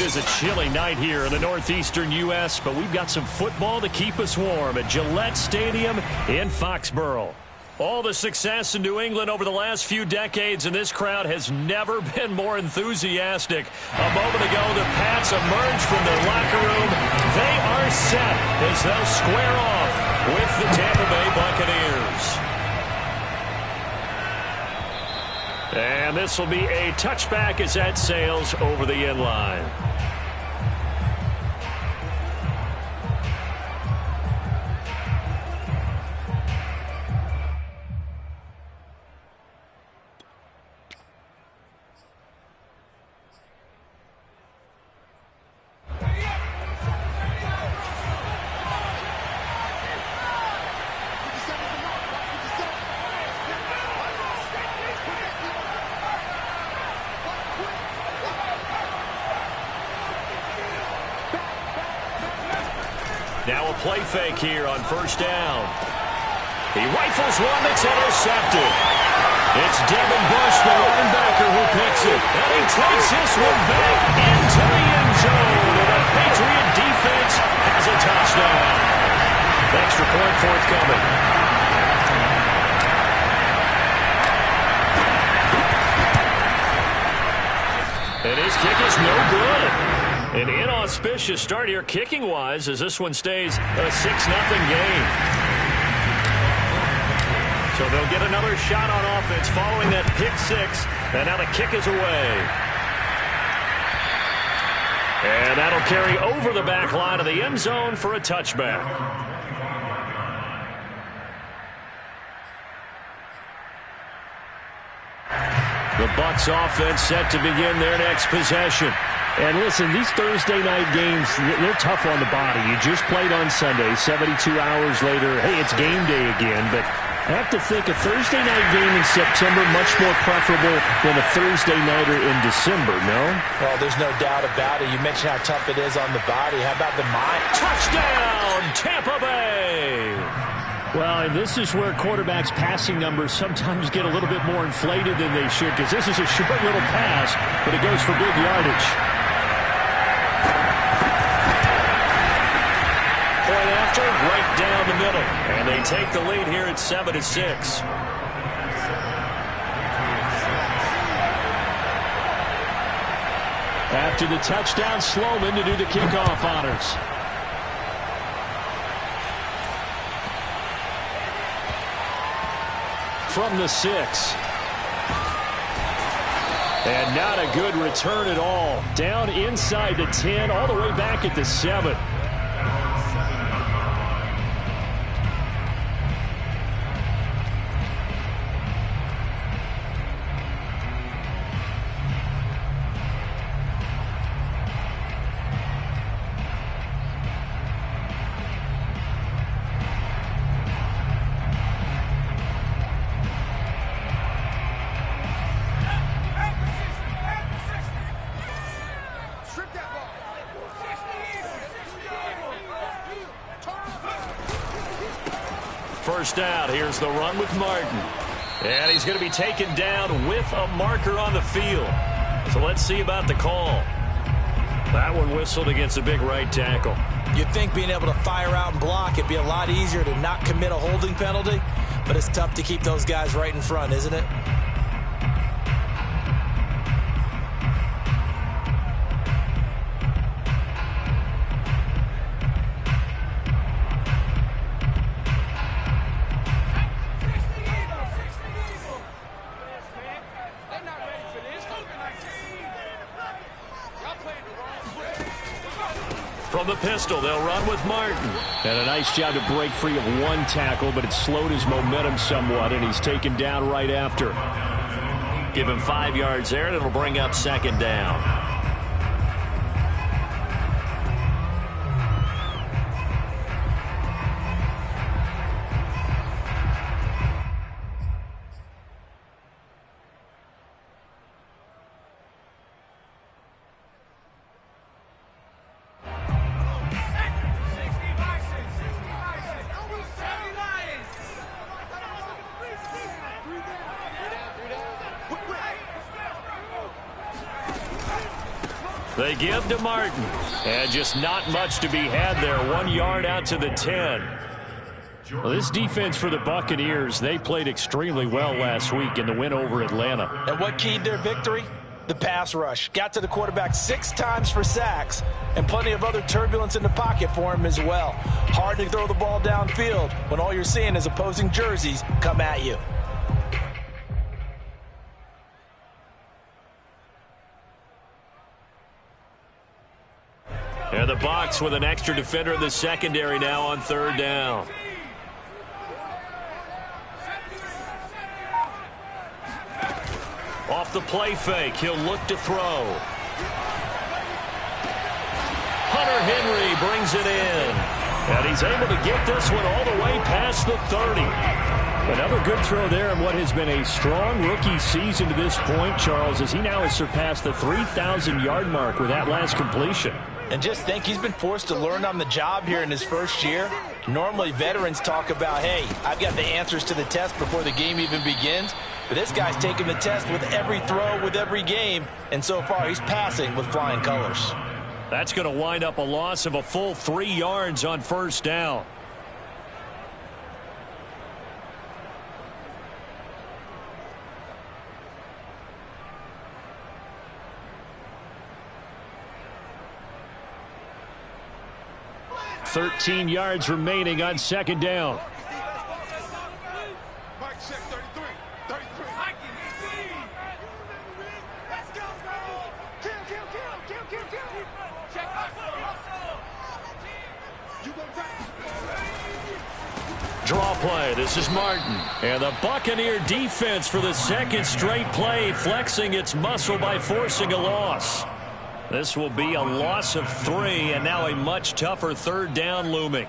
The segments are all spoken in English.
is a chilly night here in the northeastern U.S., but we've got some football to keep us warm at Gillette Stadium in Foxborough. All the success in New England over the last few decades, and this crowd has never been more enthusiastic. A moment ago, the Pats emerged from their locker room. They are set as they'll square off with the Tampa Bay Buccaneers. And this will be a touchback as that sails over the end line. Now a play fake here on first down. He rifles one that's intercepted. It's Devin Bush, the linebacker, who picks it. And he takes this one back into the end zone. And the Patriot defense has a touchdown. Extra point forthcoming. And his kick is no good. An inauspicious start here kicking-wise as this one stays a 6-0 game. So they'll get another shot on offense following that pick six. And now the kick is away. And that'll carry over the back line of the end zone for a touchback. The Bucs offense set to begin their next possession. And listen, these Thursday night games, they're tough on the body. You just played on Sunday, 72 hours later, hey, it's game day again. But I have to think a Thursday night game in September much more preferable than a Thursday nighter in December, no? Well, there's no doubt about it. You mentioned how tough it is on the body. How about the mind? Touchdown, Tampa Bay! Well, and this is where quarterbacks' passing numbers sometimes get a little bit more inflated than they should, because this is a short little pass, but it goes for big yardage. Point after, right down the middle. And they take the lead here at 7-6. After the touchdown, Sloman to do the kickoff honors. From the 6. And not a good return at all. Down inside the 10, all the way back at the 7. First down, here's the run with Martin. And he's going to be taken down with a marker on the field. So let's see about the call. That one whistled against a big right tackle. You'd think being able to fire out and block, it'd be a lot easier to not commit a holding penalty, but it's tough to keep those guys right in front, isn't it? From the pistol, they'll run with Martin. And a nice job to break free of one tackle, but it slowed his momentum somewhat, and he's taken down right after. Give him 5 yards there, and it'll bring up second down. They give to Martin. And just not much to be had there. 1 yard out to the 10. Well, this defense for the Buccaneers, they played extremely well last week in the win over Atlanta. And what keyed their victory? The pass rush. Got to the quarterback 6 times for sacks, and plenty of other turbulence in the pocket for him as well. Hard to throw the ball downfield when all you're seeing is opposing jerseys come at you. And the Bucs with an extra defender in the secondary now on 3rd down. Off the play fake, he'll look to throw. Hunter Henry brings it in. And he's able to get this one all the way past the 30. Another good throw there in what has been a strong rookie season to this point, Charles, as he now has surpassed the 3,000-yard mark with that last completion. And just think, he's been forced to learn on the job here in his first year. Normally, veterans talk about, hey, I've got the answers to the test before the game even begins. But this guy's taking the test with every throw, with every game. And so far, he's passing with flying colors. That's going to wind up a loss of a full 3 yards on 1st down. .13 yards remaining on 2nd down. Draw play. This is Martin. And the Buccaneer defense for the 2nd straight play, flexing its muscle by forcing a loss. This will be a loss of 3, and now a much tougher 3rd down looming.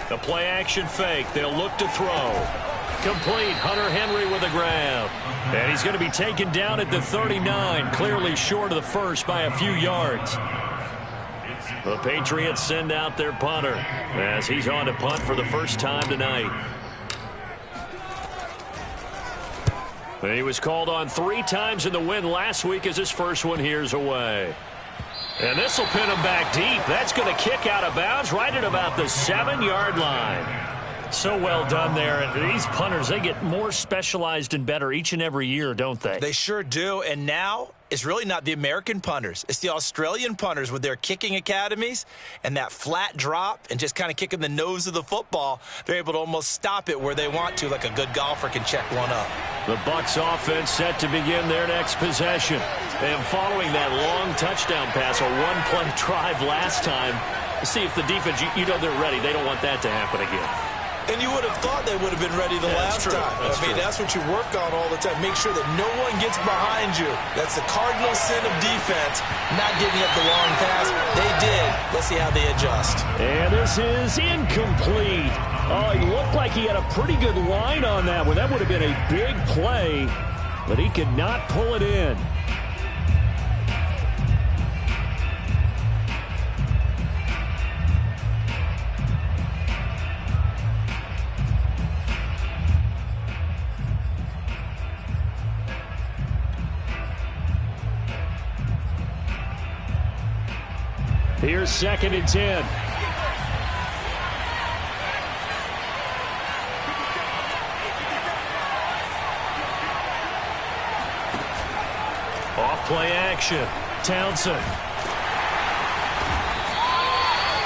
The play action fake. They'll look to throw. Complete. Hunter Henry with a grab. And he's going to be taken down at the 39, clearly short of the first by a few yards. The Patriots send out their punter as he's on to punt for the first time tonight. He was called on 3 times in the win last week as his first one here's away. And this will pin him back deep. That's going to kick out of bounds right at about the 7-yard line. So well done there. And these punters, they get more specialized and better each and every year, don't they? They sure do. And now it's really not the American punters. It's the Australian punters with their kicking academies and that flat drop and just kind of kicking the nose of the football. They're able to almost stop it where they want to, like a good golfer can check one up. The Bucs offense set to begin their next possession. And following that long touchdown pass, a 1-play drive last time, see if the defense, you know they're ready. They don't want that to happen again. And you would have thought they would have been ready the last time. That's what you work on all the time. Make sure that no one gets behind you. That's the cardinal sin of defense, not giving up the long pass. They did. Let's see how they adjust. And this is incomplete. Oh, he looked like he had a pretty good line on that one. That would have been a big play, but he could not pull it in. Here's 2nd and 10. Off play action. Townsend.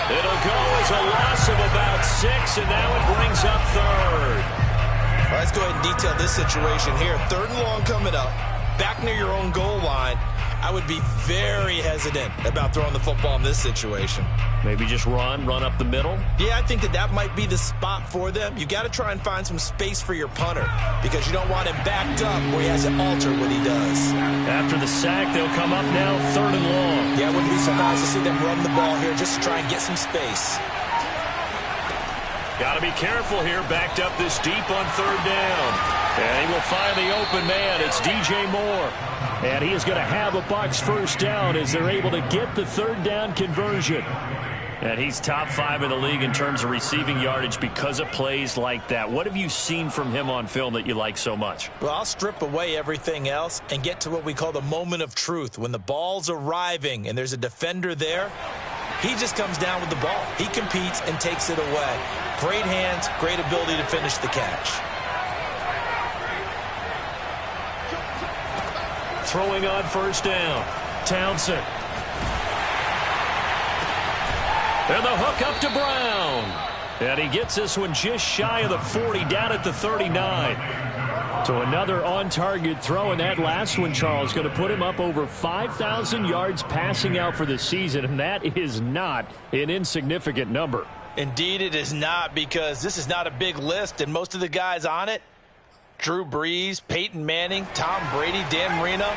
It'll go as a loss of about 6, and now it brings up 3rd. All right, let's go ahead and detail this situation here. 3rd and long coming up. Back near your own goal line. I would be very hesitant about throwing the football in this situation. Maybe just run up the middle? Yeah, I think that might be the spot for them. You got to try and find some space for your punter because you don't want him backed up where he has to alter what he does. After the sack, they'll come up now 3rd and long. Yeah, I wouldn't be surprised to see them run the ball here just to try and get some space. Got to be careful here, backed up this deep on 3rd down. And he will find the open man. It's DJ Moore. And he is going to have a Bucs first down as they're able to get the 3rd down conversion. And he's top 5 in the league in terms of receiving yardage because of plays like that. What have you seen from him on film that you like so much? Well, I'll strip away everything else and get to what we call the moment of truth. When the ball's arriving and there's a defender there, he just comes down with the ball. He competes and takes it away. Great hands, great ability to finish the catch. Throwing on 1st down. Townsend. And the hook up to Brown. And he gets this one just shy of the 40, down at the 39. So another on-target throw, and that last one, Charles, going to put him up over 5,000 yards passing out for the season, and that is not an insignificant number. Indeed it is not, because this is not a big list, and most of the guys on it, Drew Brees, Peyton Manning, Tom Brady, Dan Marino,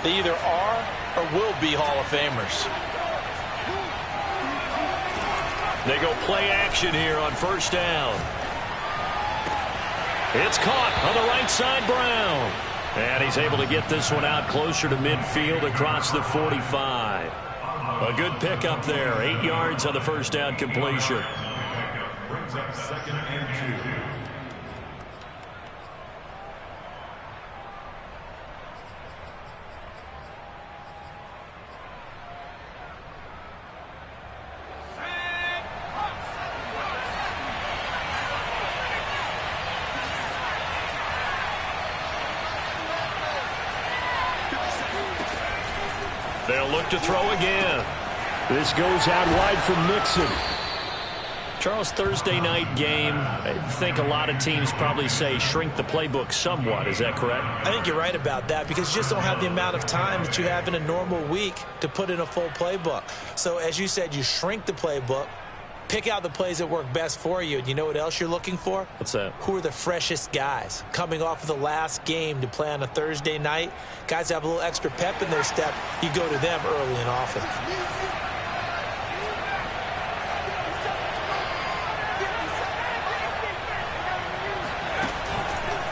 they either are or will be Hall of Famers. They go play action here on 1st down. It's caught on the right side, Brown. And he's able to get this one out closer to midfield across the 45. A good pickup there. 8 yards on the 1st down completion. Brings up 2nd and 2. They'll look to throw again. This goes out wide from Mixon. Charles, Thursday night game, I think a lot of teams probably say shrink the playbook somewhat. Is that correct? I think you're right about that because you just don't have the amount of time that you have in a normal week to put in a full playbook. So as you said, you shrink the playbook, pick out the plays that work best for you. And you know what else you're looking for? What's that? Who are the freshest guys coming off of the last game to play on a Thursday night? Guys have a little extra pep in their step. You go to them early and often.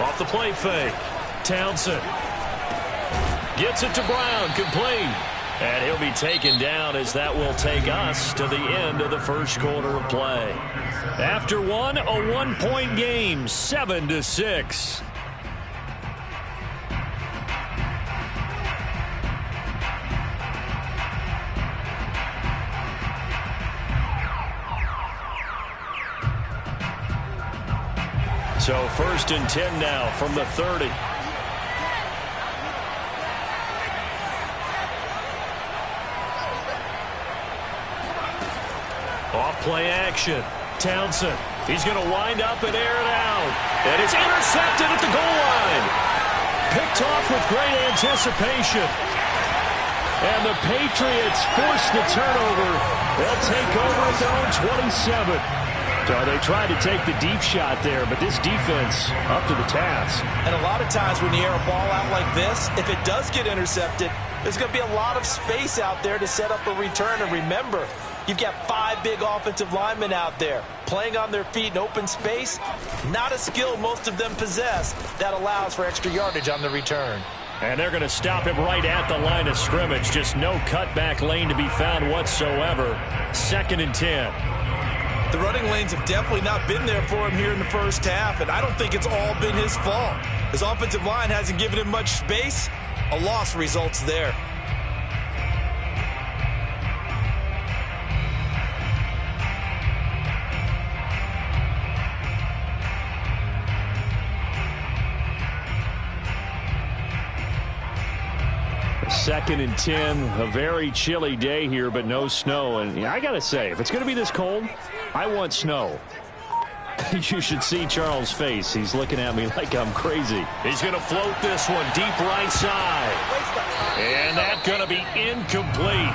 Off the play fake. Townsend gets it to Brown, complete. And he'll be taken down as that will take us to the end of the 1st quarter of play. After one, a 1-point game, 7-6. So 1st and 10 now from the 30. Off play action. Townsend. He's going to wind up and air it out. And it's intercepted at the goal line. Picked off with great anticipation. And the Patriots force the turnover. They'll take over at their own 27. So they tried to take the deep shot there, but this defense up to the task. And a lot of times when you air a ball out like this, if it does get intercepted, there's going to be a lot of space out there to set up a return. And remember, you've got 5 big offensive linemen out there playing on their feet in open space. Not a skill most of them possess that allows for extra yardage on the return. And they're going to stop him right at the line of scrimmage. Just no cutback lane to be found whatsoever. 2nd and 10. The running lanes have definitely not been there for him here in the 1st half, and I don't think it's all been his fault. His offensive line hasn't given him much space. A loss results there. Second and 10, a very chilly day here, but no snow. And I got to say, if it's going to be this cold, I want snow. You should see Charles' face. He's looking at me like I'm crazy. He's going to float this one deep right side. And that's going to be incomplete.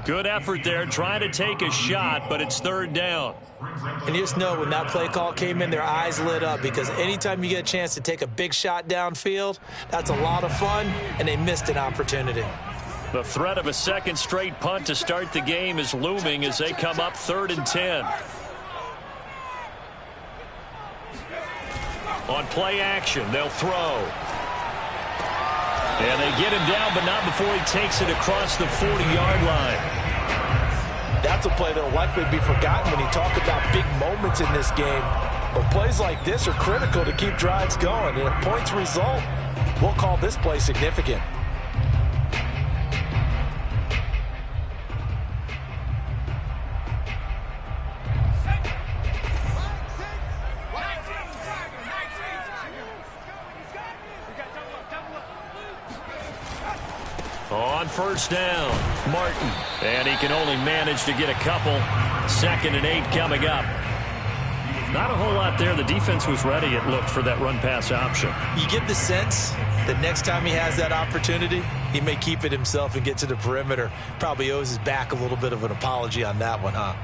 Good effort there, trying to take a shot, but it's third down. And you just know when that play call came in, their eyes lit up, because anytime you get a chance to take a big shot downfield, that's a lot of fun, and they missed an opportunity. The threat of a second straight punt to start the game is looming as they come up 3rd and 10. On play action, they'll throw. And they get him down, but not before he takes it across the 40-yard line. That's a play that will likely be forgotten when you talk about big moments in this game. But plays like this are critical to keep drives going. And if points result, we'll call this play significant. On first down, Martin. And he can only manage to get a couple. 2nd and 8 coming up. Not a whole lot there. The defense was ready, it looked, for that run-pass option. You get the sense that next time he has that opportunity, he may keep it himself and get to the perimeter. Probably owes his back a little bit of an apology on that one, huh?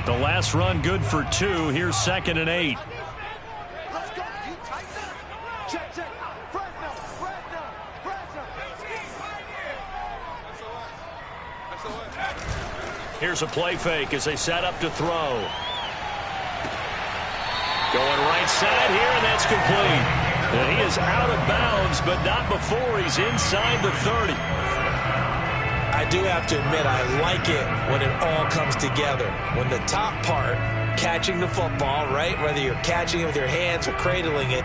The last run good for 2. Here's 2nd and 8. Here's a play fake as they set up to throw. Going right side here, and that's complete. And he is out of bounds, but not before he's inside the 30. I do have to admit, I like it when it all comes together. When the top part, catching the football, right, whether you're catching it with your hands or cradling it.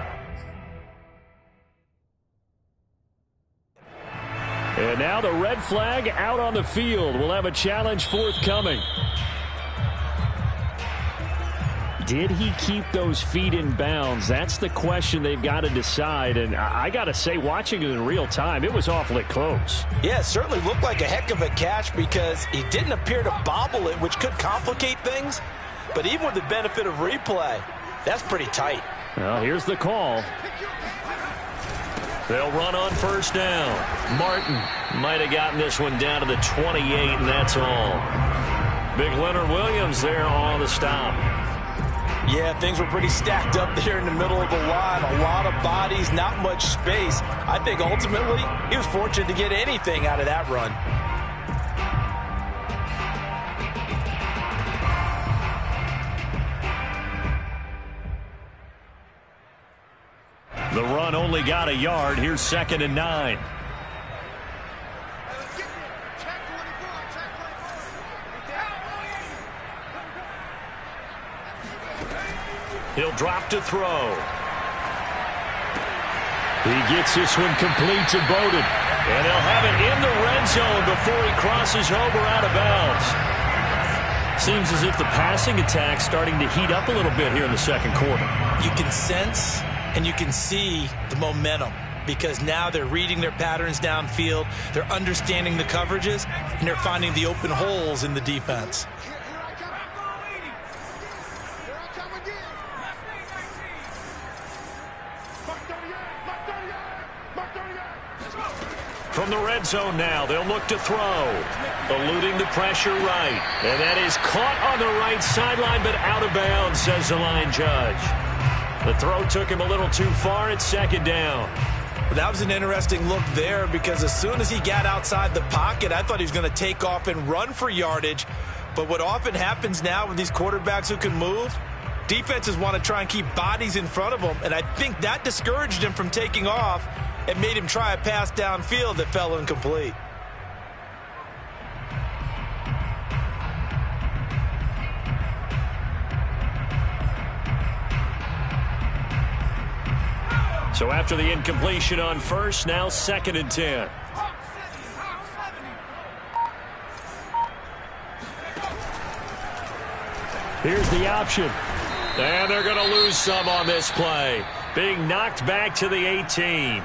And now the red flag out on the field. We'll have a challenge forthcoming. Did he keep those feet in bounds? That's the question they've got to decide. And I got to say, watching it in real time, it was awfully close. Yeah, it certainly looked like a heck of a catch because he didn't appear to bobble it, which could complicate things. But even with the benefit of replay, that's pretty tight. Well, here's the call. They'll run on first down. Martin might have gotten this one down to the 28, and that's all. Big Leonard Williams there on the stop. Yeah, things were pretty stacked up there in the middle of the line. A lot of bodies, not much space. I think ultimately he was fortunate to get anything out of that run. The run only got a yard. Here's 2nd and 9. He'll drop to throw. He gets this one complete to Bowden. And they'll have it in the red zone before he crosses over out of bounds. Seems as if the passing attack's starting to heat up a little bit here in the second quarter. You can sense and you can see the momentum because now they're reading their patterns downfield, they're understanding the coverages, and they're finding the open holes in the defense. From the red zone now, they'll look to throw. Eluding the pressure right. And that is caught on the right sideline, but out of bounds, says the line judge. The throw took him a little too far. It's 2nd down. That was an interesting look there because as soon as he got outside the pocket, I thought he was going to take off and run for yardage. But what often happens now with these quarterbacks who can move, defenses want to try and keep bodies in front of them. And I think that discouraged him from taking off and made him try a pass downfield that fell incomplete. So after the incompletion on first, now 2nd and 10. Here's the option. And they're going to lose some on this play. Being knocked back to the 18.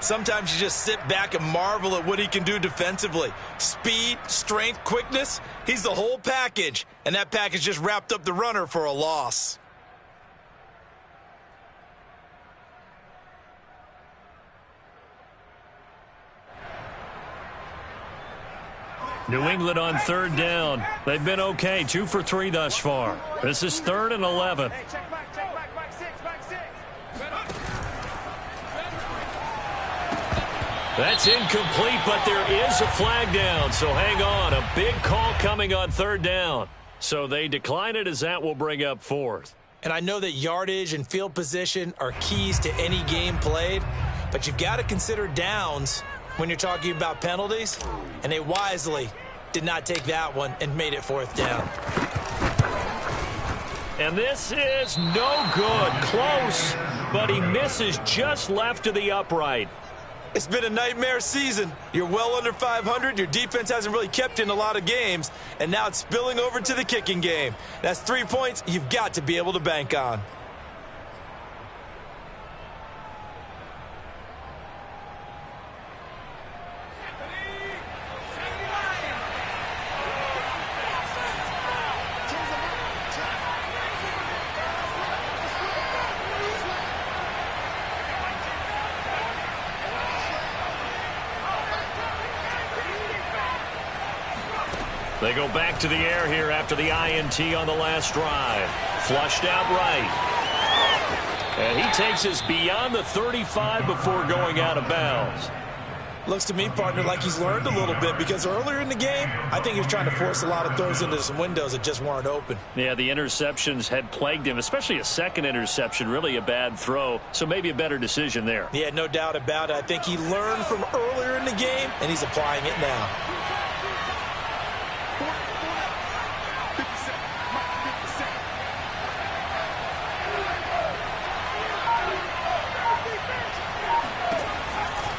Sometimes you just sit back and marvel at what he can do defensively. Speed, strength, quickness, he's the whole package. And that package just wrapped up the runner for a loss. New England on third down. They've been okay, 2 for 3 thus far. This is 3rd and 11. That's incomplete, but there is a flag down, so hang on. A big call coming on 3rd down. So they decline it as that will bring up 4th. And I know that yardage and field position are keys to any game played, but you've got to consider downs when you're talking about penalties, and they wisely did not take that one and made it 4th down. And this is no good. Close, but he misses just left of the upright. It's been a nightmare season. You're well under 500. Your defense hasn't really kept in a lot of games, and now it's spilling over to the kicking game. That's 3 points you've got to be able to bank on. They go back to the air here after the INT on the last drive. Flushed out right. And he takes us beyond the 35 before going out of bounds. Looks to me, partner, like he's learned a little bit, because earlier in the game, I think he was trying to force a lot of throws into some windows that just weren't open. Yeah, the interceptions had plagued him, especially a second interception, really a bad throw, so maybe a better decision there. Yeah, no doubt about it. I think he learned from earlier in the game, and he's applying it now.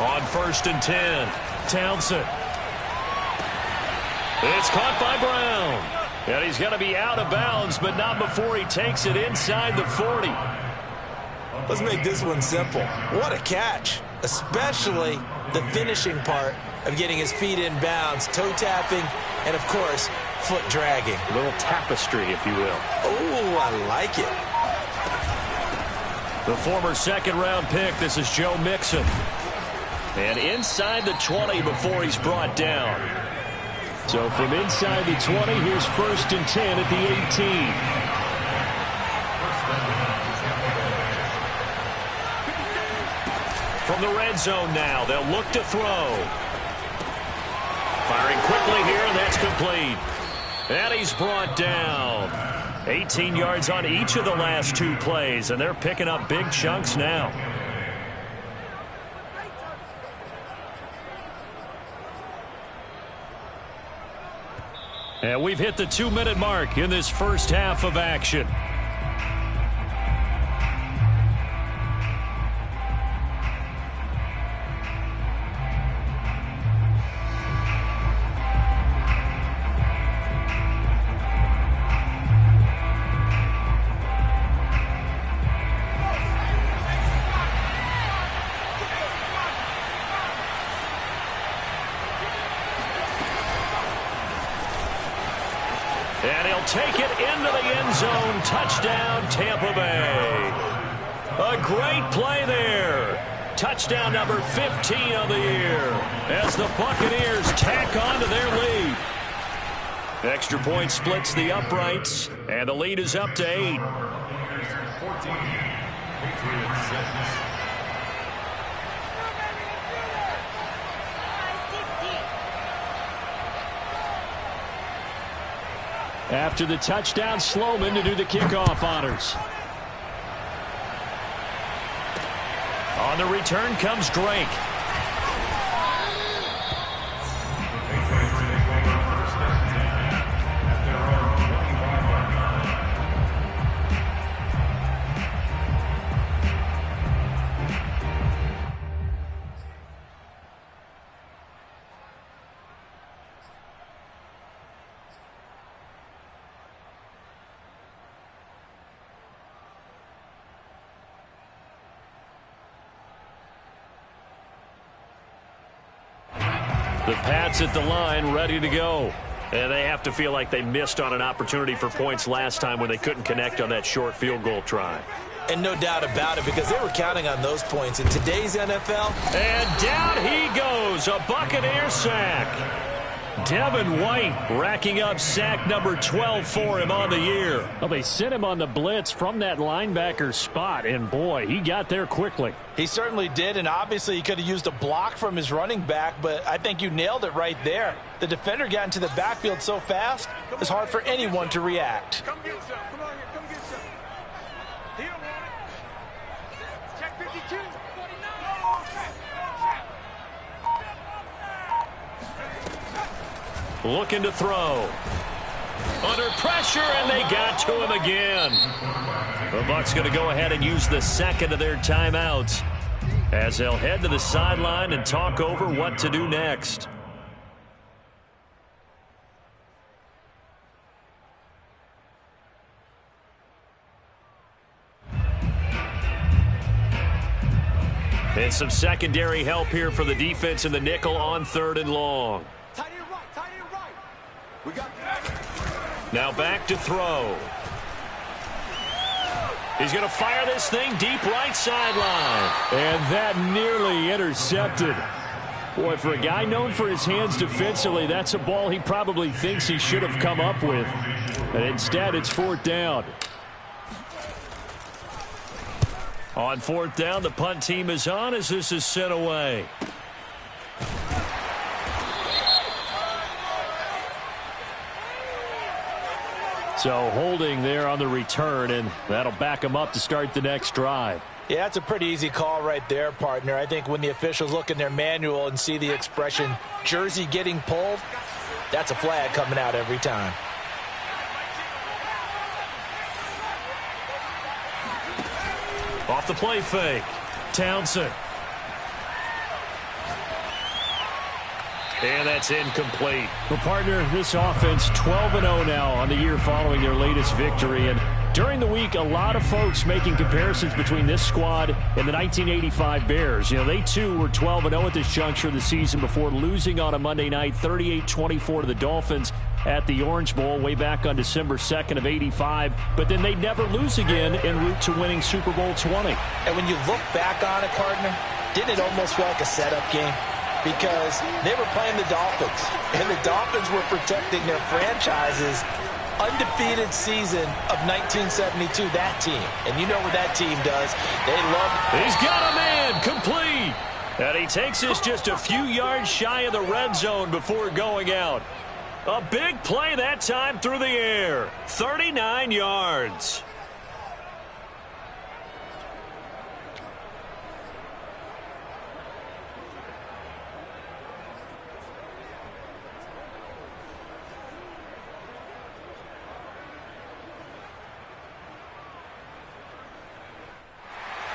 On 1st and 10, Townsend. It's caught by Brown. And he's going to be out of bounds, but not before he takes it inside the 40. Let's make this one simple. What a catch, especially the finishing part of getting his feet in bounds, toe tapping, and, of course, foot dragging. A little tapestry, if you will. Oh, I like it. The former second-round pick, this is Joe Mixon. And inside the 20 before he's brought down. So from inside the 20, here's 1st and 10 at the 18. From the red zone now, they'll look to throw. Firing quickly here, and that's complete. And he's brought down. 18 yards on each of the last 2 plays, and they're picking up big chunks now. And we've hit the 2-minute mark in this first half of action. And he'll take it into the end zone. Touchdown, Tampa Bay. A great play there. Touchdown number 15 of the year as the Buccaneers tack on to their lead. Extra point splits the uprights, and the lead is up to 8. 14, Patriots 6. After the touchdown, Sloman to do the kickoff honors. On the return comes Drake. The Pats at the line, ready to go. And they have to feel like they missed on an opportunity for points last time when they couldn't connect on that short field goal try. And no doubt about it, because they were counting on those points in today's NFL. And down he goes, a Buccaneer sack. Devin White racking up sack number 12 for him on the year. Well, they sent him on the blitz from that linebacker spot, and boy, he got there quickly. He certainly did, and obviously he could have used a block from his running back, but I think you nailed it right there. The defender got into the backfield so fast, it's hard for anyone to react. Come get some. Come on here. Come get some. He don't want it. Check 52. 49. Looking to throw. Under pressure, and they got to him again. The Bucs going to go ahead and use the second of their timeouts as they'll head to the sideline and talk over what to do next. And some secondary help here for the defense in the nickel on 3rd and long. Now back to throw. He's going to fire this thing deep right sideline. And that nearly intercepted. Boy, for a guy known for his hands defensively, that's a ball he probably thinks he should have come up with. And instead, it's 4th down. On 4th down, the punt team is on as this is sent away. So holding there on the return, and that'll back them up to start the next drive. Yeah, that's a pretty easy call right there, partner. I think when the officials look in their manual and see the expression, jersey getting pulled, that's a flag coming out every time. Off the play fake. Townsend. And that's incomplete. Well, partner, this offense 12-0 now on the year following their latest victory. And during the week, a lot of folks making comparisons between this squad and the 1985 Bears. You know, they too were 12-0 at this juncture of the season before losing on a Monday night 38-24 to the Dolphins at the Orange Bowl way back on December 2nd of '85. But then they'd never lose again en route to winning Super Bowl 20. And when you look back on it, partner, didn't it almost feel like a setup game? Because they were playing the Dolphins, and the Dolphins were protecting their franchise's undefeated season of 1972, that team. And you know what that team does. They love it. He's got a man complete. And he takes this just a few yards shy of the red zone before going out. A big play that time through the air. 39 yards.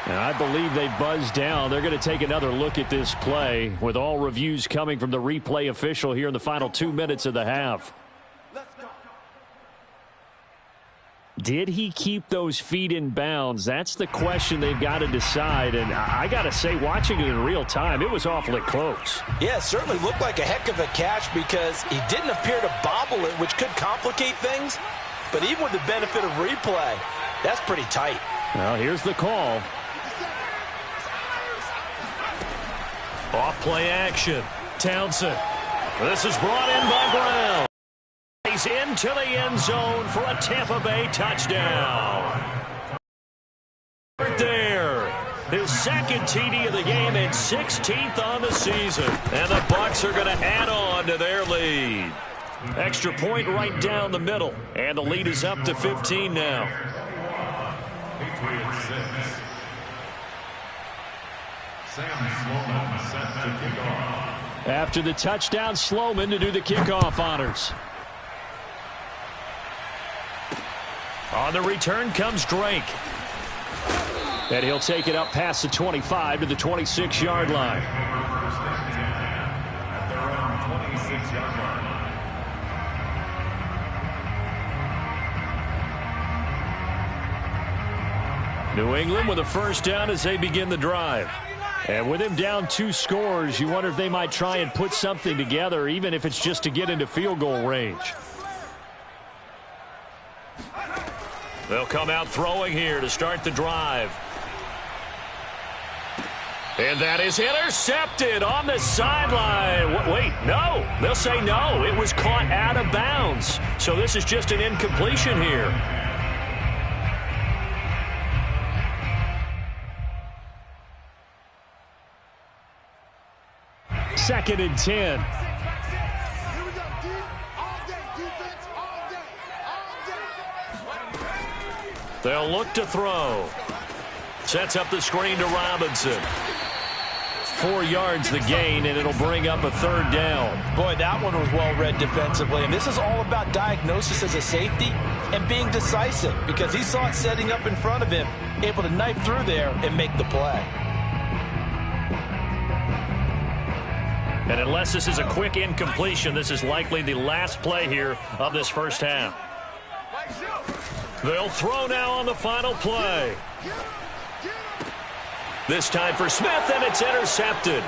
And I believe they buzzed down. They're going to take another look at this play with all reviews coming from the replay official here in the final 2 minutes of the half. Did he keep those feet in bounds? That's the question they've got to decide. And I got to say, watching it in real time, it was awfully close. Yeah, it certainly looked like a heck of a catch because he didn't appear to bobble it, which could complicate things. But even with the benefit of replay, that's pretty tight. Well, here's the call. Off play action. Townsend. This is brought in by Brown. He's into the end zone for a Tampa Bay touchdown. Right there. His second TD of the game and 16th on the season. And the Bucs are going to add on to their lead. Extra point right down the middle. And the lead is up to 15 now. Patriots 6. Sam Sloman set to kick off. After the touchdown, Sloman to do the kickoff honors. On the return comes Drake. And he'll take it up past the 25 to the 26-yard line. First and 10 at their own 26-yard line. New England with a first down as they begin the drive. And with him down 2 scores, you wonder if they might try and put something together, even if it's just to get into field goal range. They'll come out throwing here to start the drive. And that is intercepted on the sideline. Wait, no. They'll say no. It was caught out of bounds. So this is just an incompletion here. Second and 10. They'll look to throw. Sets up the screen to Robinson. 4 yards the gain, and it'll bring up a 3rd down. Boy, that one was well read defensively. And this is all about diagnosis as a safety and being decisive, because he saw it setting up in front of him, able to knife through there and make the play. And unless this is a quick incompletion, this is likely the last play here of this first half. They'll throw now on the final play. This time for Smith, and it's intercepted.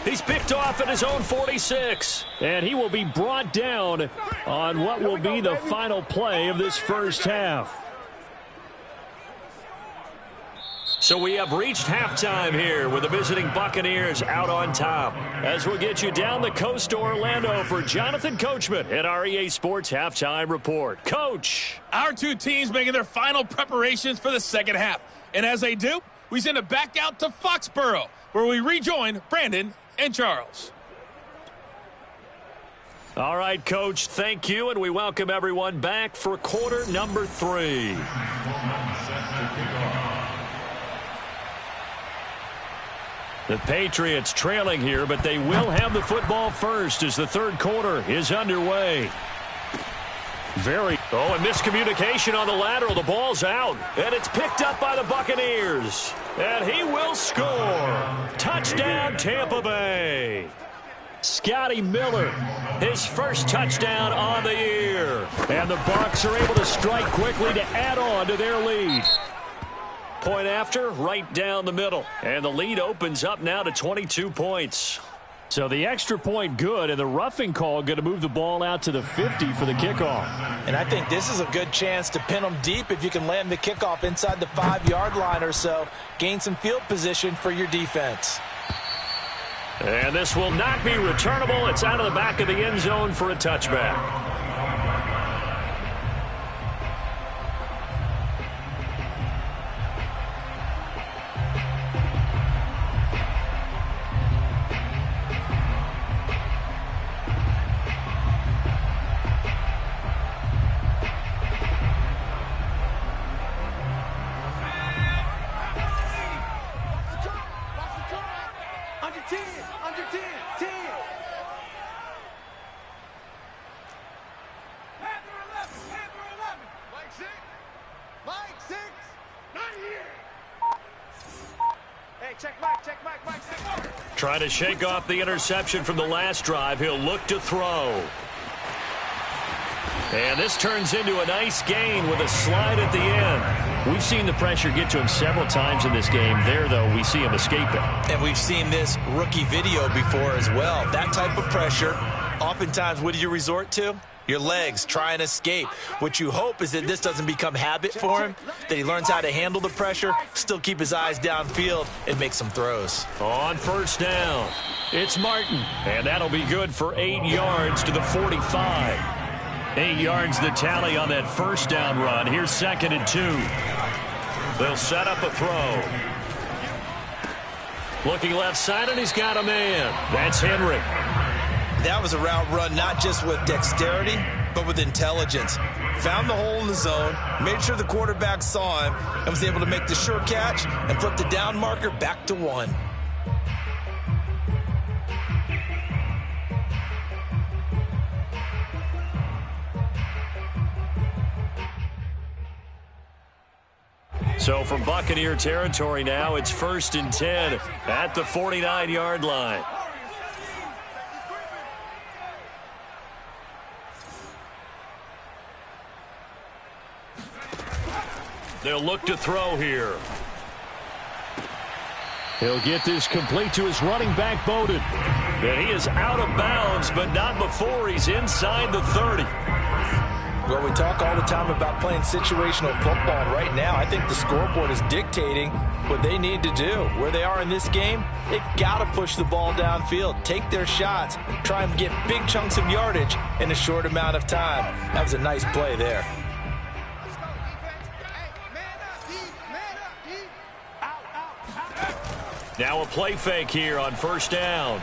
He's picked off at his own 46. And he will be brought down on what will be the final play of this first half. So we have reached halftime here with the visiting Buccaneers out on top. As we'll get you down the coast to Orlando for Jonathan Coachman at our EA Sports Halftime Report. Coach. Our 2 teams making their final preparations for the second half. And as they do, we send it back out to Foxborough, where we rejoin Brandon and Charles. All right, Coach, thank you, and we welcome everyone back for quarter number 3. The Patriots trailing here, but they will have the football first as the 3rd quarter is underway. Oh, and miscommunication on the lateral. The ball's out, and it's picked up by the Buccaneers. And he will score. Touchdown, Tampa Bay. Scotty Miller, his first touchdown on the year. And the Bucs are able to strike quickly to add on to their lead. Point after, right down the middle. And the lead opens up now to 22 points. So the extra point good, and the roughing call going to move the ball out to the 50 for the kickoff. And I think this is a good chance to pin them deep if you can land the kickoff inside the 5-yard line or so. Gain some field position for your defense. And this will not be returnable. It's out of the back of the end zone for a touchback. Trying to shake off the interception from the last drive. He'll look to throw. And this turns into a nice gain with a slide at the end. We've seen the pressure get to him several times in this game. There, though, we see him escape it. And we've seen this rookie video before as well. That type of pressure, oftentimes, what do you resort to? Your legs, try and escape. What you hope is that this doesn't become habit for him, that he learns how to handle the pressure, still keep his eyes downfield, and make some throws. On first down, it's Martin. And that'll be good for 8 yards to the 45. 8 yards the tally on that first down run. Here's 2nd and 2. They'll set up a throw. Looking left side, and he's got a man. That's Henry. That was a route run not just with dexterity, but with intelligence. Found the hole in the zone, made sure the quarterback saw him, and was able to make the sure catch and flip the down marker back to 1. So from Buccaneer territory now, it's 1st and 10 at the 49-yard line. They'll look to throw here. He'll get this complete to his running back, Bowden. And he is out of bounds, but not before he's inside the 30. Well, we talk all the time about playing situational football. Right now, I think the scoreboard is dictating what they need to do. Where they are in this game, they've got to push the ball downfield, take their shots, try and get big chunks of yardage in a short amount of time. That was a nice play there. Now a play fake here on first down.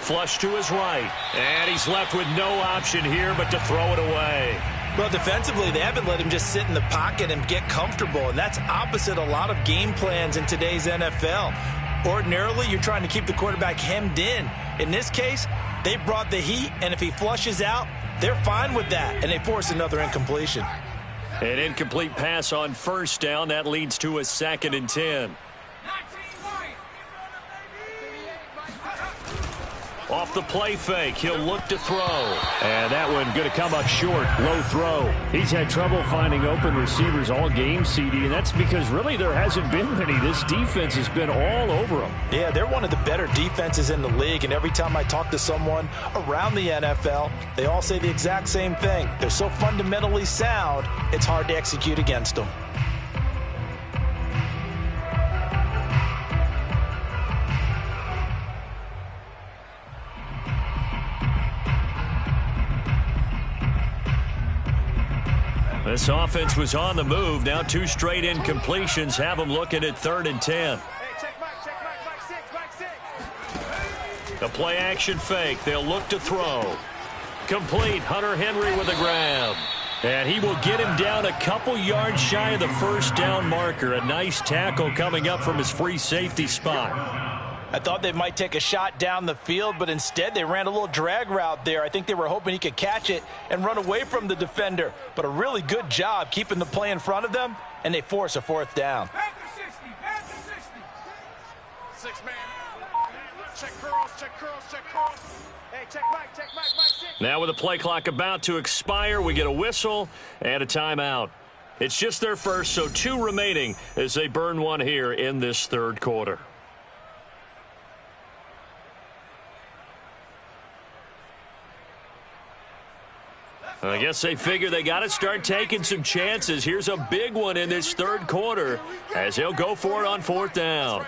Flush to his right. And he's left with no option here but to throw it away. Well, defensively, they haven't let him just sit in the pocket and get comfortable, and that's opposite a lot of game plans in today's NFL. Ordinarily, you're trying to keep the quarterback hemmed in. In this case, they brought the heat, and if he flushes out, they're fine with that, and they force another incompletion. An incomplete pass on first down. That leads to a 2nd and 10. Off the play fake, he'll look to throw. And that one going to come up short. Low throw. He's had trouble finding open receivers all game, CD, and that's because really there hasn't been many. This defense has been all over them. Yeah, they're one of the better defenses in the league, and every time I talk to someone around the NFL, they all say the exact same thing. They're so fundamentally sound, it's hard to execute against them. This offense was on the move. Now 2 straight incompletions have them looking at 3rd and 10. The play action fake. They'll look to throw. Complete. Hunter Henry with a grab. And he will get him down a couple yards shy of the first down marker. A nice tackle coming up from his free safety spot. I thought they might take a shot down the field, but instead they ran a little drag route there. I think they were hoping he could catch it and run away from the defender. But a really good job keeping the play in front of them, and they force a 4th down. Back to 60, back to 60. 6 man. Check curls, check curls, check curls. Hey, check Mike, 6. Now with the play clock about to expire, we get a whistle and a timeout. It's just their first, so 2 remaining as they burn one here in this 3rd quarter. I guess they figure they got to start taking some chances. Here's a big one in this 3rd quarter as they'll go for it on 4th down.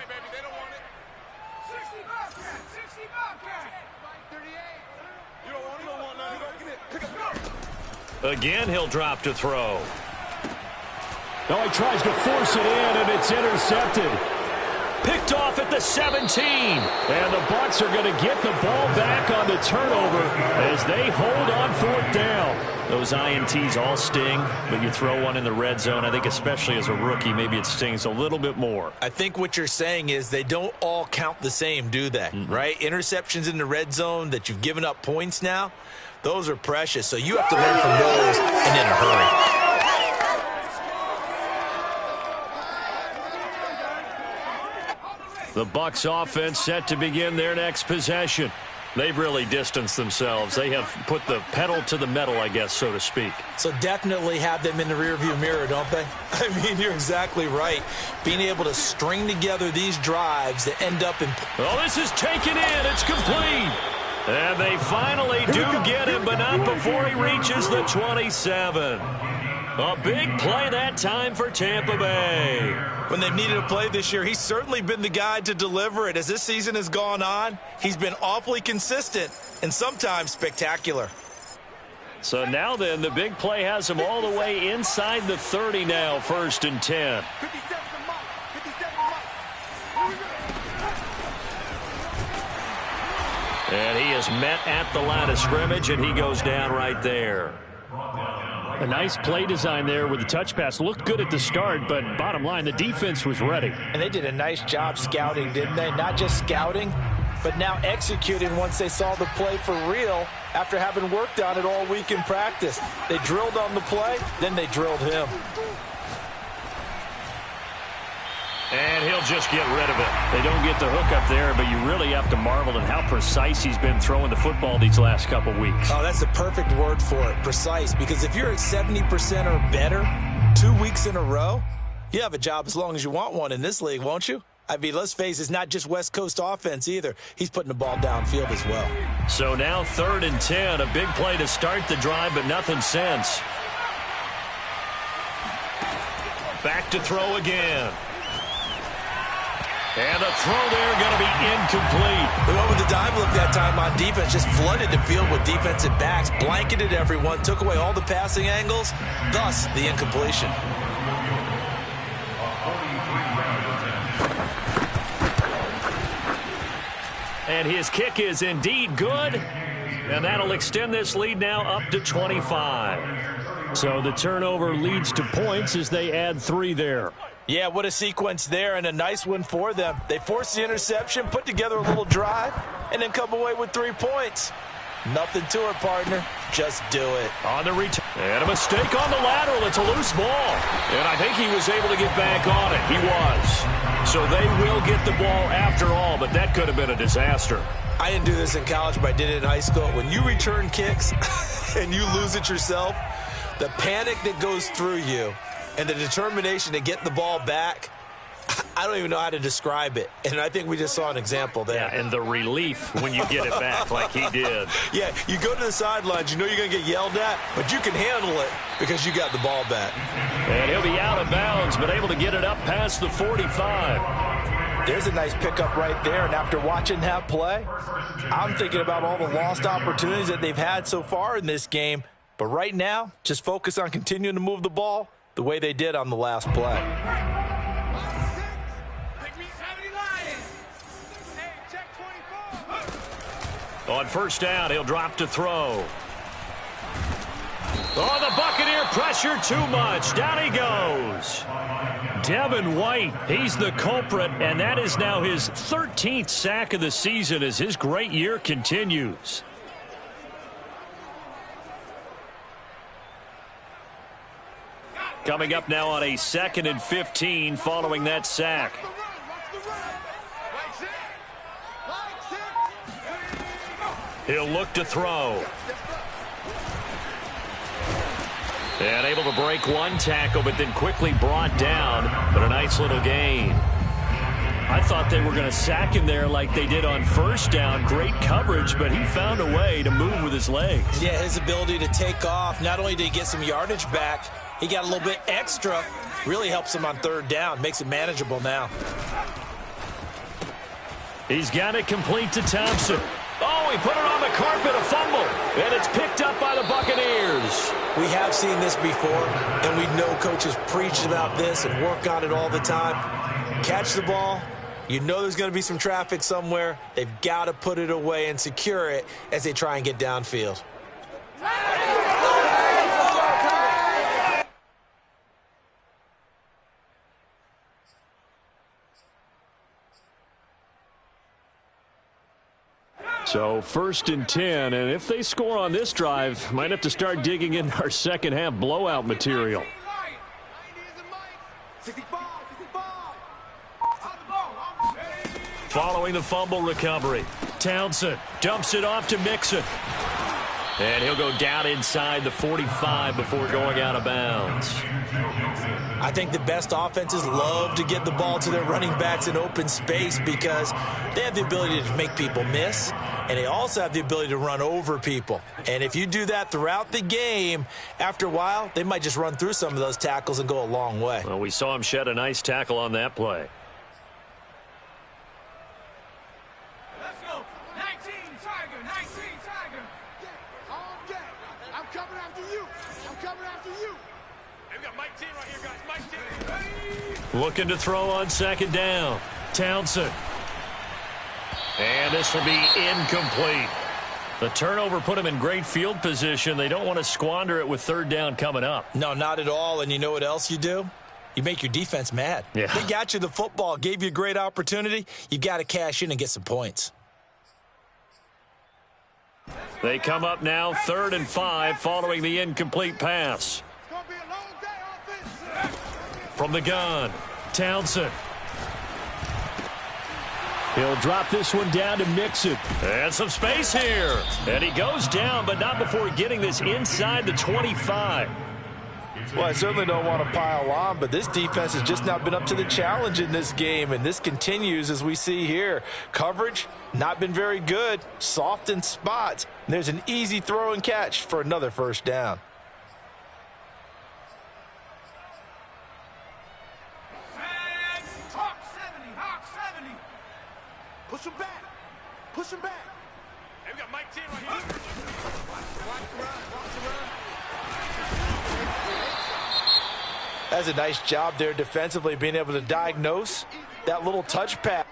Again, he'll drop to throw. No, he tries to force it in, and it's intercepted. Picked off at the 17. And the Bucs are going to get the ball back on the turnover as they hold on 4th down. Those INTs all sting, but you throw one in the red zone, I think especially as a rookie, maybe it stings a little bit more. I think what you're saying is they don't all count the same, do they? Right? Interceptions in the red zone that you've given up points now, those are precious. So you have to learn from those and in a hurry. The Bucs offense set to begin their next possession. They've really distanced themselves. They have put the pedal to the metal, I guess, so to speak. So definitely have them in the rearview mirror, don't they? I mean, you're exactly right. Being able to string together these drives that end up in... Oh, this is taken in. It's complete. And they finally do get him, but not before he reaches the 27. A big play that time for Tampa Bay. When they've needed a play this year, he's certainly been the guy to deliver it. As this season has gone on, he's been awfully consistent and sometimes spectacular. So now then, the big play has him all the way inside the 30 now, 1st and 10. And he is met at the line of scrimmage, and he goes down right there. A nice play design there with the touch pass. Looked good at the start, but bottom line, the defense was ready. And they did a nice job scouting, didn't they? Not just scouting, but now executing once they saw the play for real after having worked on it all week in practice. They drilled on the play, then they drilled him. And he'll just get rid of it. They don't get the hook up there, but you really have to marvel at how precise he's been throwing the football these last couple weeks. Oh, that's the perfect word for it, precise. Because if you're at 70% or better 2 weeks in a row, you have a job as long as you want one in this league, won't you? I mean, let's face it, it's not just West Coast offense either. He's putting the ball downfield as well. So now 3rd and 10. A big play to start the drive, but nothing since. Back to throw again. And the throw there going to be incomplete. They went with the dime look that time on defense, just flooded the field with defensive backs, blanketed everyone, took away all the passing angles, thus the incompletion. And his kick is indeed good, and that'll extend this lead now up to 25. So the turnover leads to points as they add 3 there. Yeah, what a sequence there, and a nice one for them. They forced the interception, put together a little drive, and then come away with 3 points. Nothing to it, partner. Just do it. On the return. And a mistake on the lateral. It's a loose ball. And I think he was able to get back on it. He was. So they will get the ball after all, but that could have been a disaster. I didn't do this in college, but I did it in high school. When you return kicks and you lose it yourself, the panic that goes through you and the determination to get the ball back, I don't even know how to describe it. And I think we just saw an example there. Yeah, and the relief when you get it back like he did. Yeah, you go to the sidelines, you know you're going to get yelled at, but you can handle it because you got the ball back. And he'll be out of bounds, but able to get it up past the 45. There's a nice pickup right there, and after watching that play, I'm thinking about all the lost opportunities that they've had so far in this game. But right now, just focus on continuing to move the ball the way they did on the last play. On 1st down, he'll drop to throw. Oh, the Buccaneer pressure too much. Down he goes. Devin White, he's the culprit, and that is now his 13th sack of the season as his great year continues. Coming up now on a 2nd and 15 following that sack. He'll look to throw. And able to break one tackle, but then quickly brought down. But a nice little gain. I thought they were going to sack him there like they did on 1st down. Great coverage, but he found a way to move with his legs. Yeah, his ability to take off. Not only did he get some yardage back, he got a little bit extra. Really helps him on 3rd down. Makes it manageable now. He's got it complete to Thompson. Oh, he put it on the carpet, a fumble. And it's picked up by the Buccaneers. We have seen this before, and we know coaches preach about this and work on it all the time. Catch the ball. You know there's going to be some traffic somewhere. They've got to put it away and secure it as they try and get downfield. So 1st and 10, and if they score on this drive, might have to start digging in our second half blowout material. Following the fumble recovery, Townsend dumps it off to Mixon. And he'll go down inside the 45 before going out of bounds. I think the best offenses love to get the ball to their running backs in open space because they have the ability to make people miss, and they also have the ability to run over people. And if you do that throughout the game, after a while, they might just run through some of those tackles and go a long way. Well, we saw him shed a nice tackle on that play. Let's go. 19, Tiger. 19, Tiger. All day. I'm coming after you. I'm coming after you. Hey, we got Mike 10 right here, guys. Mike 10. Looking to throw on 2nd down. Townsend. And this will be incomplete. The turnover put him in great field position. They don't want to squander it with 3rd down coming up. No, not at all. And you know what else you do? You make your defense mad. Yeah. They got you the football, gave you a great opportunity. You got to cash in and get some points. They come up now 3rd and 5 following the incomplete pass. It's going to be a long day, offense. From the gun, Townsend. He'll drop this one down to Mixon. And some space here. And he goes down, but not before getting this inside the 25. Well, I certainly don't want to pile on, but this defense has just not been up to the challenge in this game, and this continues as we see here. Coverage, not been very good, soft in spots. And there's an easy throw and catch for another first down. Hawk 70, Hawk 70. Push him back. Push him back. Hey, we got Mike 10 right here. Watch the run. That's a nice job there defensively, being able to diagnose that little touch pass.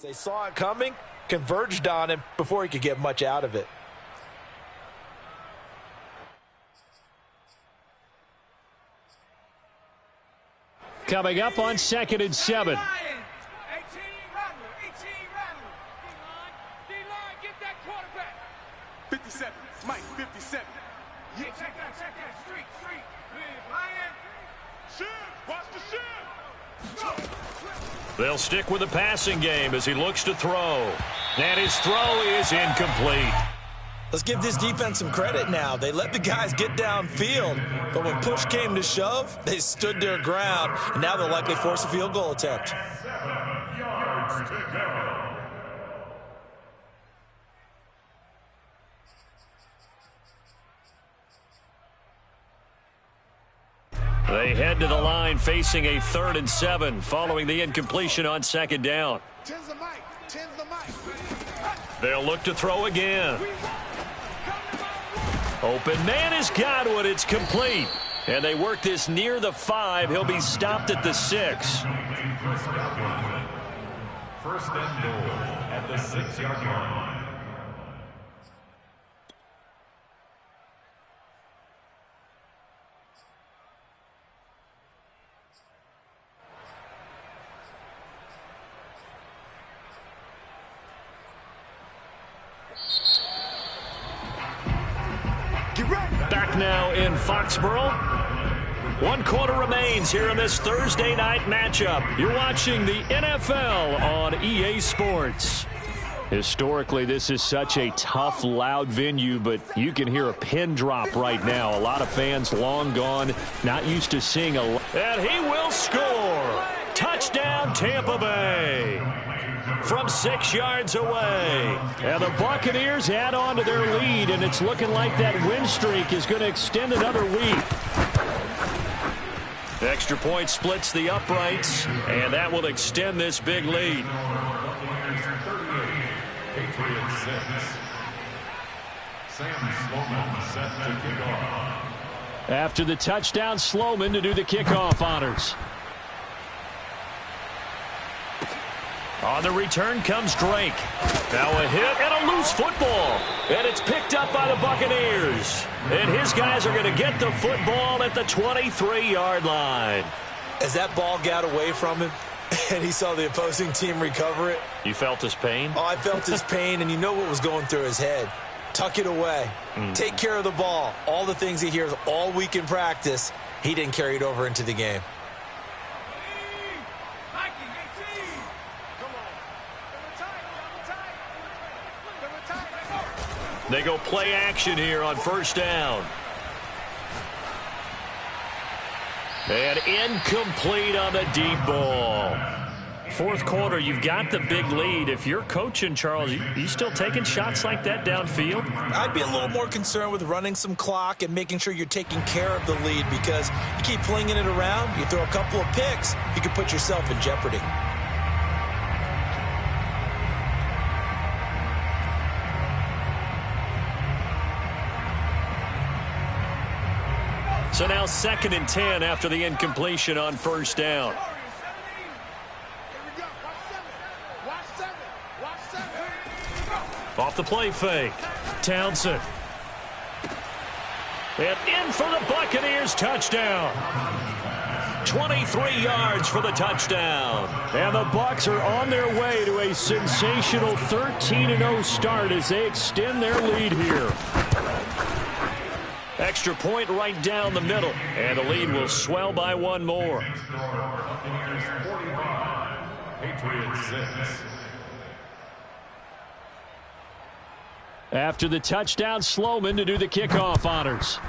They saw it coming, converged on him before he could get much out of it. Coming up on 2nd and 7. 18 Rattler. D-line, get that quarterback. 57. Mike, 57. Yeah, check that. Street. Lion. Shift. Watch the shift. Go. They'll stick with the passing game as he looks to throw. And his throw is incomplete. Let's give this defense some credit now. They let the guys get downfield, but when push came to shove, they stood their ground, and now they'll likely force a field goal attempt. 7 yards to go. They head to the line facing a 3rd and 7 following the incompletion on 2nd down. Tens the mic. They'll look to throw again. Open man has got it. It's complete. And they work this near the 5. He'll be stopped at the 6. First and goal at the 6-yard line. Back now in Foxborough. 1 quarter remains here in this Thursday night matchup. You're watching the NFL on EA Sports. Historically, this is such a tough, loud venue, but you can hear a pin drop right now. A lot of fans long gone, not used to seeing a... And he will score. Touchdown, Tampa Bay. From 6 yards away. And the Buccaneers add on to their lead, and it's looking like that win streak is going to extend another week. Extra point splits the uprights, and that will extend this big lead. Patriots 6. Sam Sloman set to kick off. After the touchdown, Sloman to do the kickoff honors. On the return comes Drake. Now a hit and a loose football. And it's picked up by the Buccaneers. And his guys are going to get the football at the 23-yard line. As that ball got away from him and he saw the opposing team recover it. You felt his pain? Oh, I felt his pain, and you know what was going through his head. Tuck it away. Take care of the ball. All the things he hears all week in practice, he didn't carry it over into the game. They go play action here on 1st down. And incomplete on the deep ball. 4th quarter, you've got the big lead. If you're coaching, Charles, you still taking shots like that downfield? I'd be a little more concerned with running some clock and making sure you're taking care of the lead, because you keep flinging it around, you throw a couple of picks, you can put yourself in jeopardy. So now 2nd and 10 after the incompletion on 1st down. Off the play fake. Townsend. And in for the Buccaneers touchdown. 23 yards for the touchdown. And the Bucs are on their way to a sensational 13-0 start as they extend their lead here. Extra point right down the middle, and the lead will swell by one more. Buccaneers 45, Patriots 6. After the touchdown, Sloman to do the kickoff honors.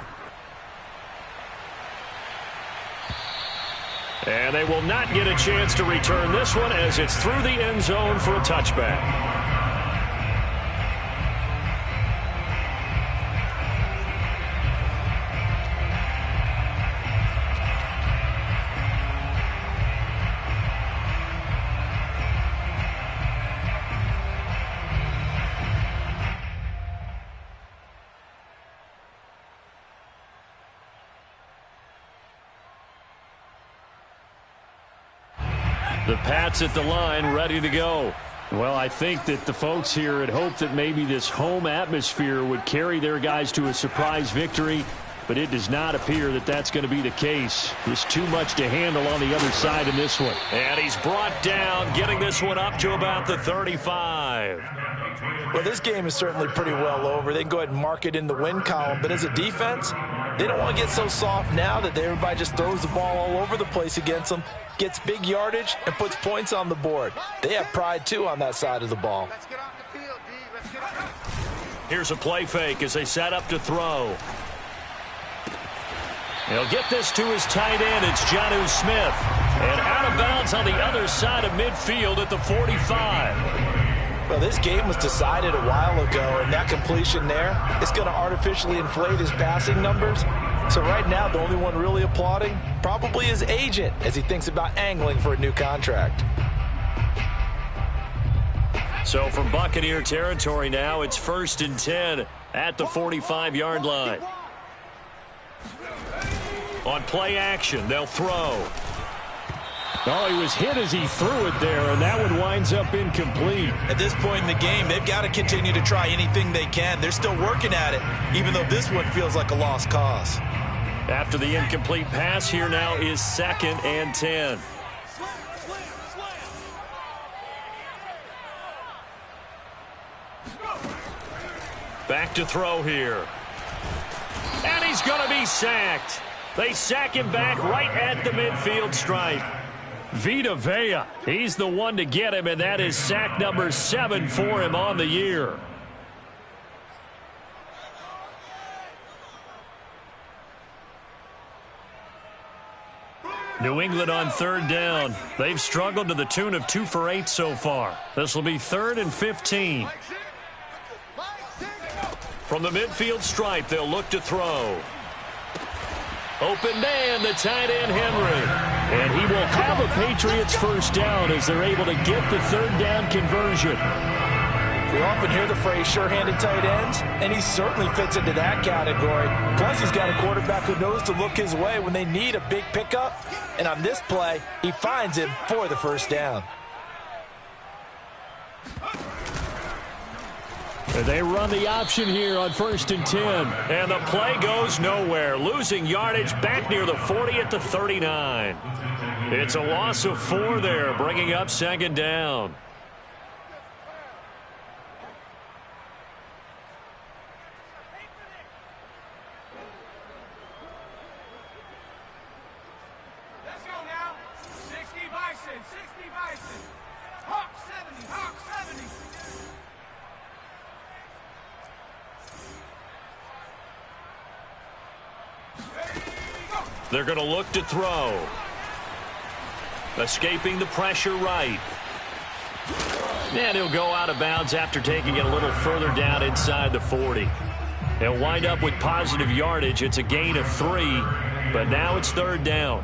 And they will not get a chance to return this one as it's through the end zone for a touchback. The Pats at the line, ready to go. Well, I think that the folks here had hoped that maybe this home atmosphere would carry their guys to a surprise victory, but it does not appear that that's going to be the case. There's too much to handle on the other side in this one. And he's brought down, getting this one up to about the 35. Well, this game is certainly pretty well over. They can go ahead and mark it in the win column, but as a defense, they don't want to get so soft now that everybody just throws the ball all over the place against them, gets big yardage, and puts points on the board. They have pride, too, on that side of the ball. Let's get off the field, D. Let's get off. Here's a play fake as they set up to throw. He'll get this to his tight end. It's Jonnu Smith. And out of bounds on the other side of midfield at the 45. Well, this game was decided a while ago, and that completion there is going to artificially inflate his passing numbers. So right now, the only one really applauding probably his agent as he thinks about angling for a new contract. So from Buccaneer territory now, it's 1st and 10 at the 45-yard line. On play action, they'll throw. Oh, he was hit as he threw it there, and that one winds up incomplete. At this point in the game, they've got to continue to try anything they can. They're still working at it, even though this one feels like a lost cause. After the incomplete pass, here now is 2nd and 10. Back to throw here. And he's going to be sacked. They sack him back right at the midfield stripe. Vita Vea, he's the one to get him, and that is sack number 7 for him on the year. New England on 3rd down. They've struggled to the tune of 2 for 8 so far. This will be 3rd and 15. From the midfield stripe, they'll look to throw. Open man, the tight end, Henry. And he will have a Patriots first down as they're able to get the 3rd down conversion. We often hear the phrase sure-handed tight ends, and he certainly fits into that category. Plus, he's got a quarterback who knows to look his way when they need a big pickup. And on this play, he finds him for the first down. They run the option here on 1st and 10. And the play goes nowhere. Losing yardage back near the 40 at the 39. It's a loss of 4 there, bringing up 2nd down. Let's go now. 60 Bison, 60 Bison. Hawk 70, Hawk 70. They're going to look to throw. Escaping the pressure right. And he'll go out of bounds after taking it a little further down inside the 40. They'll wind up with positive yardage. It's a gain of 3, but now it's 3rd down.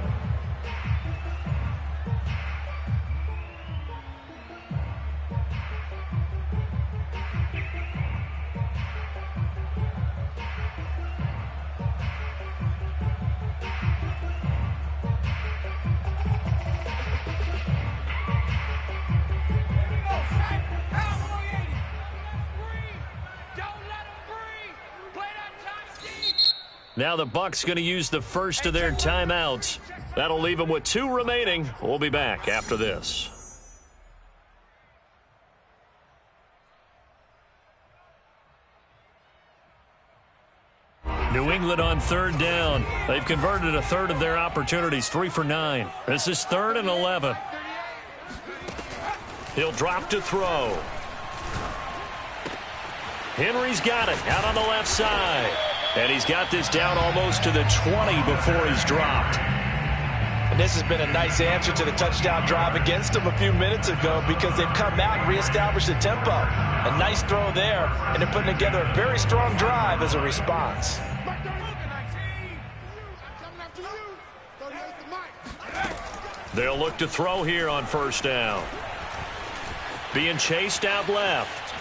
Now the Bucs going to use the first of their timeouts. That'll leave them with 2 remaining. We'll be back after this. New England on third down. They've converted a third of their opportunities, 3 for 9. This is 3rd and 11. He'll drop to throw. Henry's got it out on the left side. And he's got this down almost to the 20 before he's dropped. And this has been a nice answer to the touchdown drive against them a few minutes ago because they've come out and reestablished the tempo. A nice throw there, and they're putting together a very strong drive as a response. They'll look to throw here on first down. Being chased out left.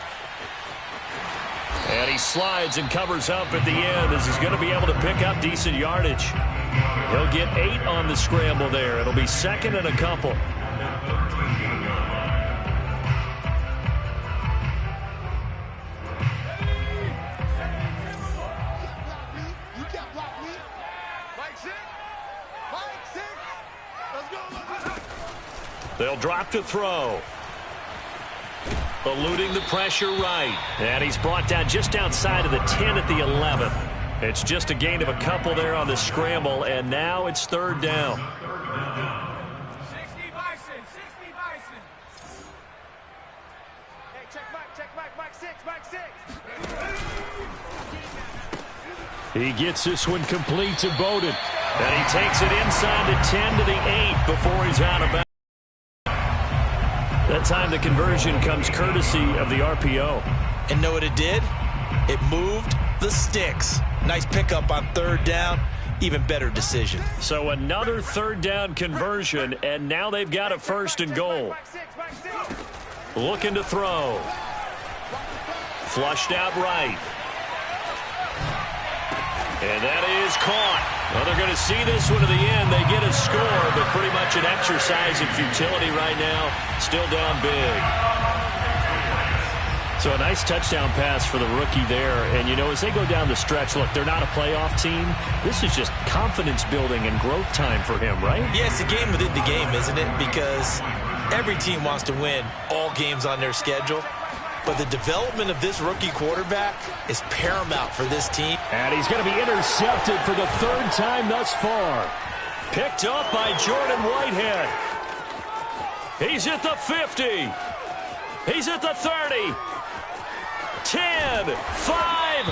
And he slides and covers up at the end as he's going to be able to pick up decent yardage. He'll get 8 on the scramble there. It'll be 2nd and a couple. They'll drop to throw. Eluding the pressure right. And he's brought down just outside of the 10 at the 11. It's just a gain of a couple there on the scramble, and now it's 3rd down. 60 Bison, 60 Bison. Hey, check Mike 6, Mike 6. He gets this one complete to Bowden. And he takes it inside the 10 to the 8 before he's out of bounds. That time the conversion comes courtesy of the RPO. And know what it did? It moved the sticks. Nice pickup on 3rd down. Even better decision. So another 3rd down conversion, and now they've got a 1st and goal. Looking to throw. Flushed out right. And that is caught. Well, they're going to see this one to the end. They get a score, but pretty much an exercise in futility right now. Still down big. So a nice touchdown pass for the rookie there. And, you know, as they go down the stretch, look, they're not a playoff team. This is just confidence building and growth time for him, right? Yeah, it's a game within the game, isn't it? Because every team wants to win all games on their schedule. But the development of this rookie quarterback is paramount for this team. And he's going to be intercepted for the 3rd time thus far. Picked up by Jordan Whitehead. He's at the 50. He's at the 30. 10, 5.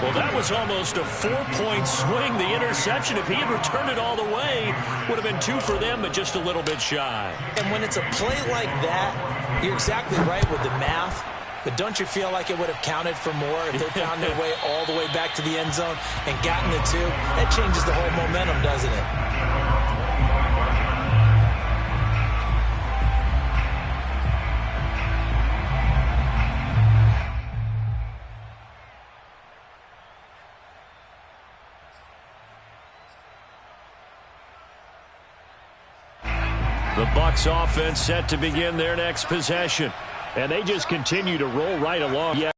Well, that was almost a 4-point swing. The interception, if he had returned it all the way, would have been 2 for them, but just a little bit shy. And when it's a play like that, you're exactly right with the math. But don't you feel like it would have counted for more if they found their way all the way back to the end zone and gotten the 2? That changes the whole momentum, doesn't it? The Bucs offense set to begin their next possession. And they just continue to roll right along. Yeah.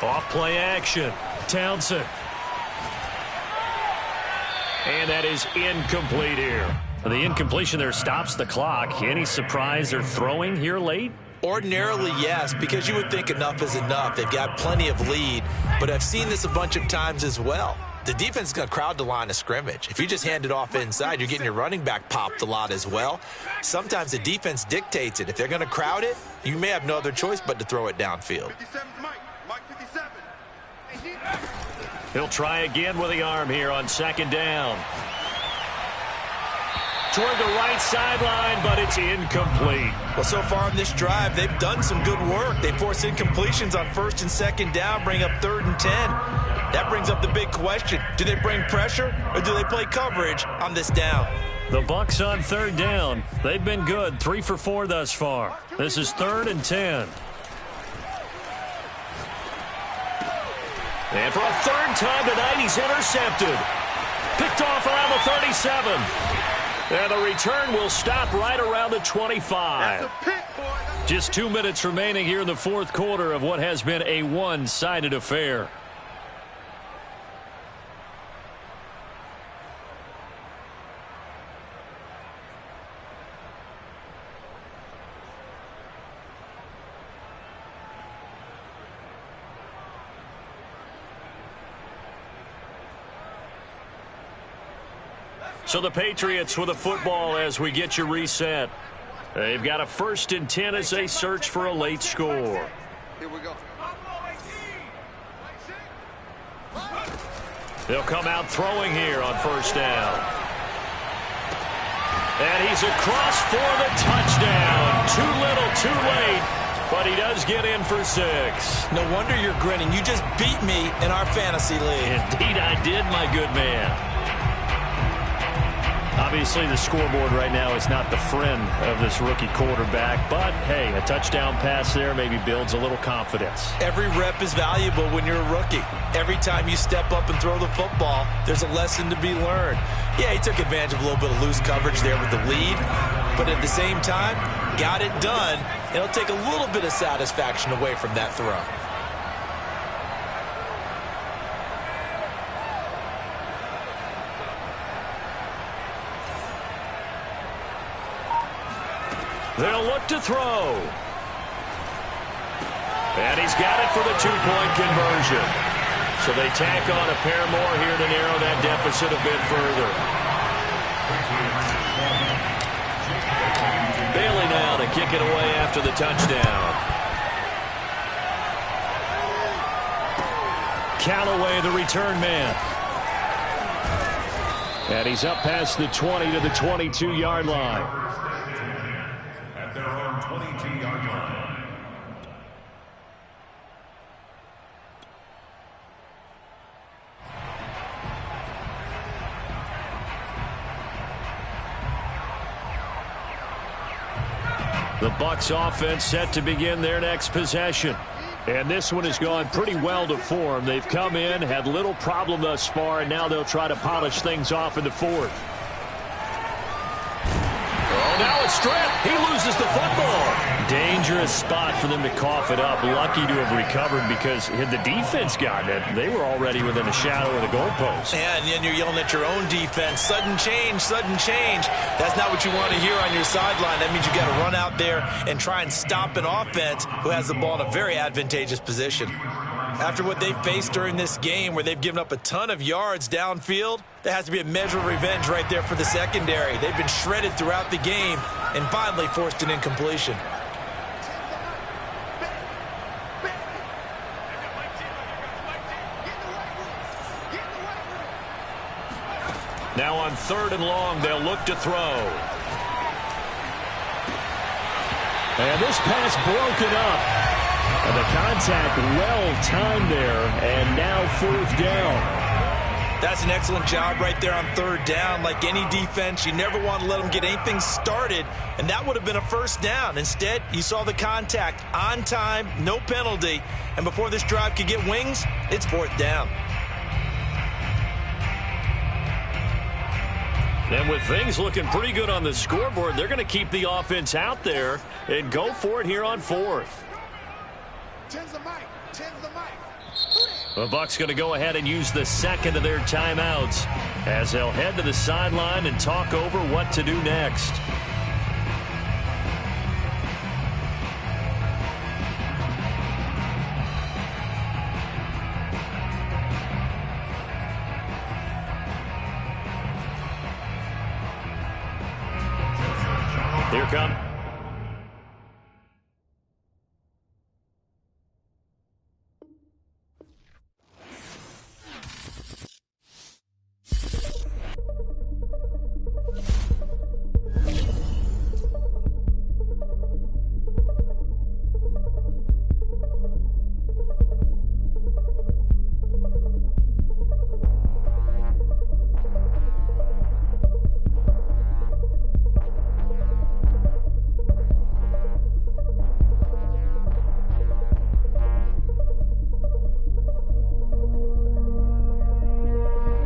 Off play action. Townsend. And that is incomplete here. The incompletion there stops the clock. Any surprise they're throwing here late? Ordinarily, yes, because you would think enough is enough. They've got plenty of lead, but I've seen this a bunch of times as well. The defense is going to crowd the line of scrimmage. If you just hand it off inside, you're getting your running back popped a lot as well. Sometimes the defense dictates it. If they're going to crowd it, you may have no other choice but to throw it downfield. 57's Mike 57. He'll try again with the arm here on 2nd down. Toward the right sideline, but it's incomplete. Well, so far on this drive, they've done some good work. They force incompletions on 1st and 2nd down, bring up 3rd and 10. That brings up the big question. Do they bring pressure or do they play coverage on this down? The Bucs on 3rd down. They've been good, 3 for 4 thus far. This is 3rd and 10. And for a 3rd time tonight, he's intercepted. Picked off around the 37. And the return will stop right around the 25. That's a pick, boy. Just 2 minutes remaining here in the 4th quarter of what has been a one-sided affair. So the Patriots with a football as we get you reset. They've got a 1st and 10 as they search for a late score. Here we go. They'll come out throwing here on 1st down. And he's across for the touchdown. Too little, too late. But he does get in for 6. No wonder you're grinning. You just beat me in our fantasy league. Indeed I did, my good man. Obviously, the scoreboard right now is not the friend of this rookie quarterback. But, hey, a touchdown pass there maybe builds a little confidence. Every rep is valuable when you're a rookie. Every time you step up and throw the football, there's a lesson to be learned. Yeah, he took advantage of a little bit of loose coverage there with the lead. But at the same time, got it done. It'll take a little bit of satisfaction away from that throw. They'll look to throw. And he's got it for the 2-point conversion. So they tack on a pair more here to narrow that deficit a bit further. Bailey now to kick it away after the touchdown. Callaway, the return man. And he's up past the 20 to the 22-yard line. At their own 22-yard line. The Bucs offense set to begin their next possession. And this one has gone pretty well to form. They've come in, had little problem thus far, and now they'll try to polish things off in the 4th. Oh, now it's stripped. He loses the football. Dangerous spot for them to cough it up. Lucky to have recovered because had the defense gotten it, they were already within a shadow of the goalpost. Yeah, and then you're yelling at your own defense. Sudden change, sudden change. That's not what you want to hear on your sideline. That means you got to run out there and try and stop an offense who has the ball in a very advantageous position. After what they've faced during this game where they've given up a ton of yards downfield, there has to be a measure of revenge right there for the secondary. They've been shredded throughout the game and finally forced an incompletion. Now on 3rd and long, they'll look to throw. And this pass broken up. And the contact well timed there, and now 4th down. That's an excellent job right there on 3rd down. Like any defense, you never want to let them get anything started, and that would have been a 1st down. Instead, you saw the contact on time, no penalty, and before this drive could get wings, it's 4th down. And with things looking pretty good on the scoreboard, they're going to keep the offense out there and go for it here on 4th. The Bucs going to go ahead and use the 2nd of their timeouts as they'll head to the sideline and talk over what to do next. Here come